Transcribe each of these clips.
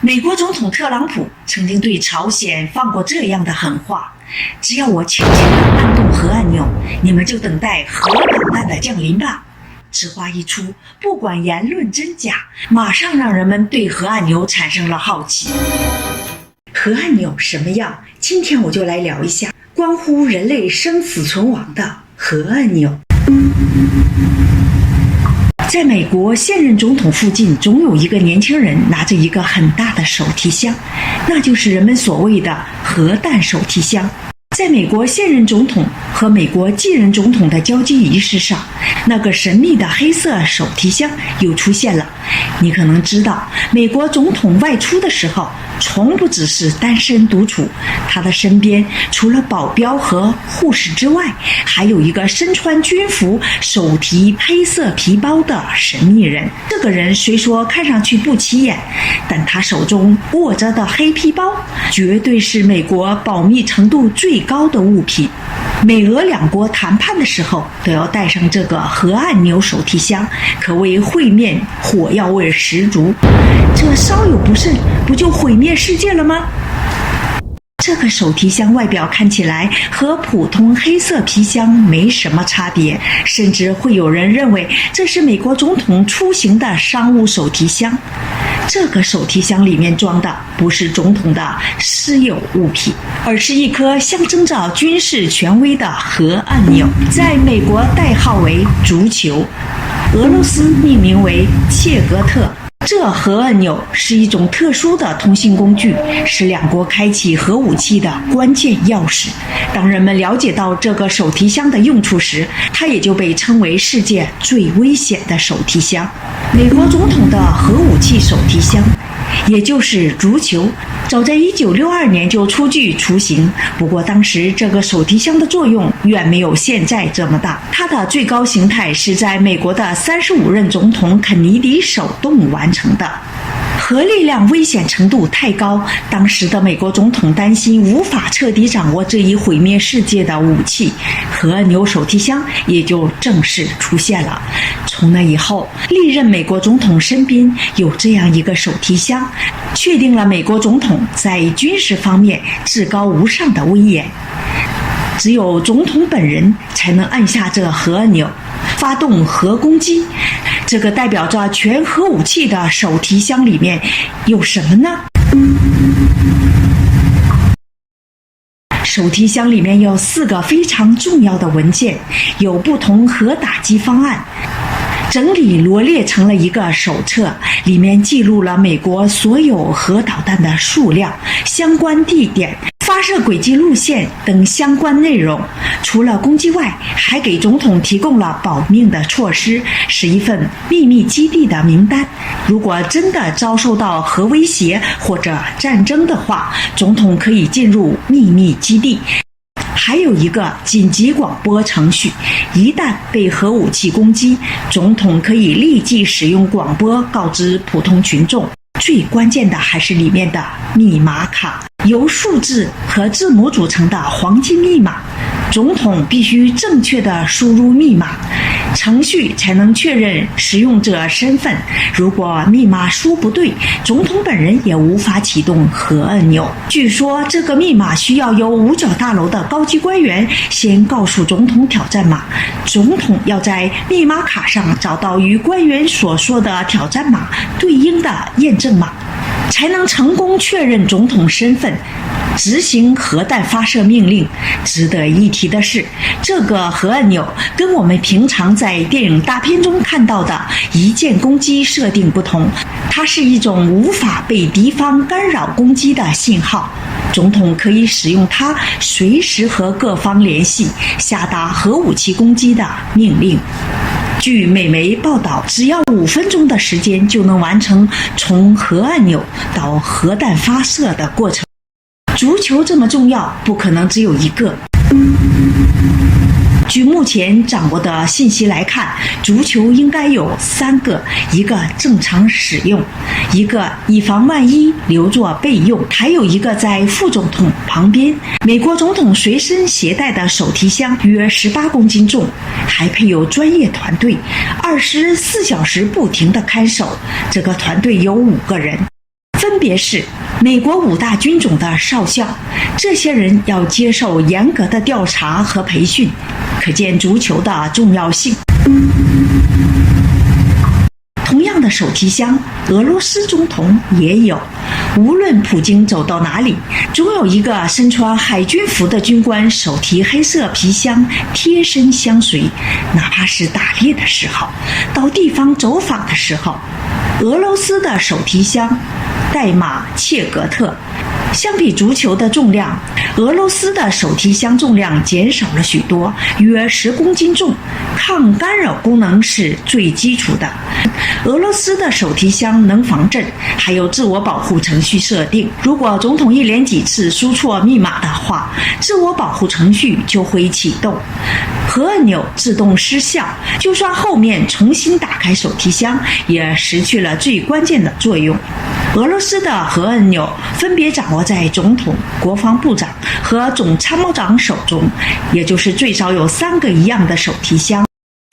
美国总统特朗普曾经对朝鲜放过这样的狠话：只要我轻轻地按动核按钮，你们就等待核导弹的降临吧。此话一出，不管言论真假，马上让人们对核按钮产生了好奇。核按钮什么样？今天我就来聊一下关乎人类生死存亡的核按钮。在美国，现任总统附近总有一个年轻人拿着一个很大的手提箱，那就是人们所谓的核弹手提箱。在美国现任总统和美国继任总统的交接仪式上，那个神秘的黑色手提箱又出现了。你可能知道，美国总统外出的时候从不只是单身独处，他的身边除了保镖和护士之外，还有一个身穿军服、手提黑色皮包的神秘人。这个人虽说看上去不起眼，但他手中握着的黑皮包绝对是美国保密程度最高的物品。美俄两国谈判的时候都要带上这个核按钮手提箱，可谓会面火药味十足。这稍有不慎，不就毁灭世界了吗？这个手提箱外表看起来和普通黑色皮箱没什么差别，甚至会有人认为这是美国总统出行的商务手提箱。这个手提箱里面装的不是总统的私有物品，而是一颗象征着军事权威的核按钮，在美国代号为足球，俄罗斯命名为切格特。这核按钮是一种特殊的通信工具，是两国开启核武器的关键钥匙。当人们了解到这个手提箱的用处时，它也就被称为世界最危险的手提箱。美国总统的核武器手提箱，也就是足球，早在1962年就初具雏形。不过当时这个手提箱的作用远没有现在这么大，它的最高形态是在美国的35任总统肯尼迪手动完成的。核力量危险程度太高，当时的美国总统担心无法彻底掌握这一毁灭世界的武器，核按钮手提箱也就正式出现了。从那以后，历任美国总统身边有这样一个手提箱，确定了美国总统在军事方面至高无上的威严。只有总统本人才能按下这核按钮，发动核攻击。这个代表着全核武器的手提箱里面有什么呢？手提箱里面有4个非常重要的文件，有不同核打击方案，整理罗列成了一个手册，里面记录了美国所有核导弹的数量、相关地点、发射轨迹路线等相关内容。除了攻击外，还给总统提供了保命的措施，是一份秘密基地的名单。如果真的遭受到核威胁或者战争的话，总统可以进入秘密基地。还有一个紧急广播程序，一旦被核武器攻击，总统可以立即使用广播告知普通群众。最关键的还是里面的密码卡，由数字和字母组成的黄金密码，总统必须正确地输入密码，程序才能确认使用者身份。如果密码输不对，总统本人也无法启动核按钮。据说这个密码需要由五角大楼的高级官员先告诉总统挑战码，总统要在密码卡上找到与官员所说的挑战码对应的验证码，才能成功确认总统身份，执行核弹发射命令。值得一提的是，这个核按钮跟我们平常在电影大片中看到的一键攻击设定不同，它是一种无法被敌方干扰攻击的信号。总统可以使用它随时和各方联系，下达核武器攻击的命令。据美媒报道，只要5分钟的时间就能完成从核按钮到核弹发射的过程。足球这么重要，不可能只有一个。据目前掌握的信息来看，足球应该有3个，一个正常使用，一个以防万一留作备用，还有一个在副总统旁边。美国总统随身携带的手提箱约18公斤重，还配有专业团队，24小时不停地看守。这个团队有5个人，分分别是美国5大军种的少校，这些人要接受严格的调查和培训，可见足球的重要性。同样的手提箱，俄罗斯总统也有。无论普京走到哪里，总有一个身穿海军服的军官手提黑色皮箱贴身相随，哪怕是打猎的时候，到地方走访的时候。俄罗斯的手提箱代码切格特，相比足球的重量，俄罗斯的手提箱重量减少了许多，约10公斤重，抗干扰功能是最基础的。俄罗斯的手提箱能防震，还有自我保护程序设定。如果总统一连几次输错密码的话，自我保护程序就会启动，核按钮自动失效。就算后面重新打开手提箱，也失去了最关键的作用。俄罗斯的核按钮分别掌握在总统、国防部长和总参谋长手中，也就是最少有3个一样的手提箱。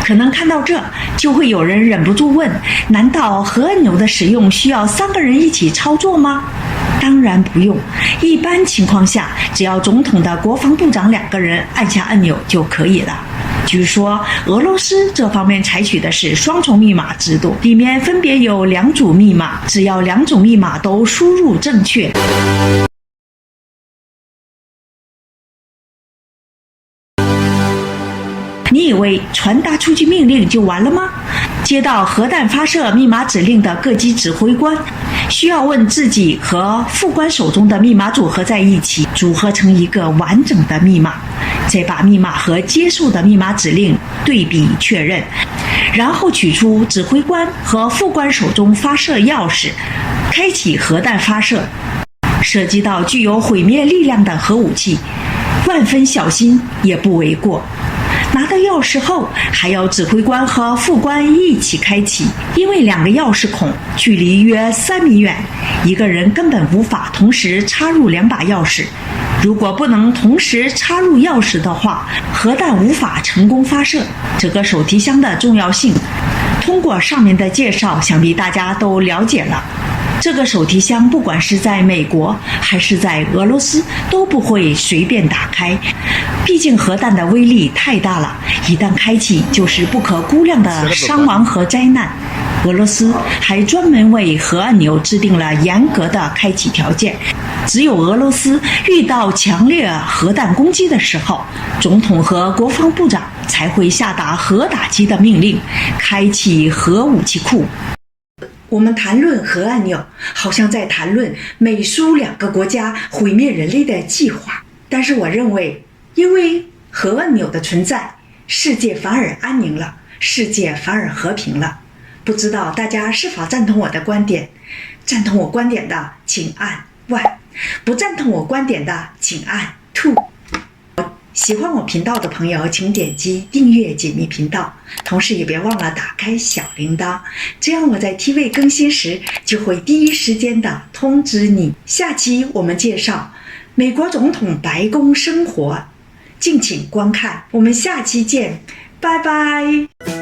可能看到这，就会有人忍不住问，难道核按钮的使用需要3个人一起操作吗？当然不用，一般情况下，只要总统的国防部长2个人按下按钮就可以了。据说俄罗斯这方面采取的是双重密码制度，里面分别有2组密码，只要2种密码都输入正确，你以为传达出去命令就完了吗？接到核弹发射密码指令的各级指挥官需要问自己和副官手中的密码组合在一起，组合成一个完整的密码，再把密码和接受的密码指令对比确认，然后取出指挥官和副官手中发射钥匙，开启核弹发射。涉及到具有毁灭力量的核武器，万分小心也不为过。拿到钥匙后，还要指挥官和副官一起开启，因为2个钥匙孔距离约3米远，一个人根本无法同时插入2把钥匙。如果不能同时插入钥匙的话，核弹无法成功发射。这个手提箱的重要性，通过上面的介绍，想必大家都了解了。这个手提箱不管是在美国还是在俄罗斯都不会随便打开，毕竟核弹的威力太大了，一旦开启就是不可估量的伤亡和灾难。俄罗斯还专门为核按钮制定了严格的开启条件，只有俄罗斯遇到强烈核弹攻击的时候，总统和国防部长才会下达核打击的命令，开启核武器库。我们谈论核按钮，好像在谈论美苏2个国家毁灭人类的计划。但是我认为，因为核按钮的存在，世界反而安宁了，世界反而和平了。不知道大家是否赞同我的观点？赞同我观点的，请按 1； 不赞同我观点的，请按 2。喜欢我频道的朋友，请点击订阅解密频道，同时也别忘了打开小铃铛，这样我在 TV 更新时就会第一时间的通知你。下期我们介绍美国总统白宫生活，敬请观看，我们下期见，拜拜。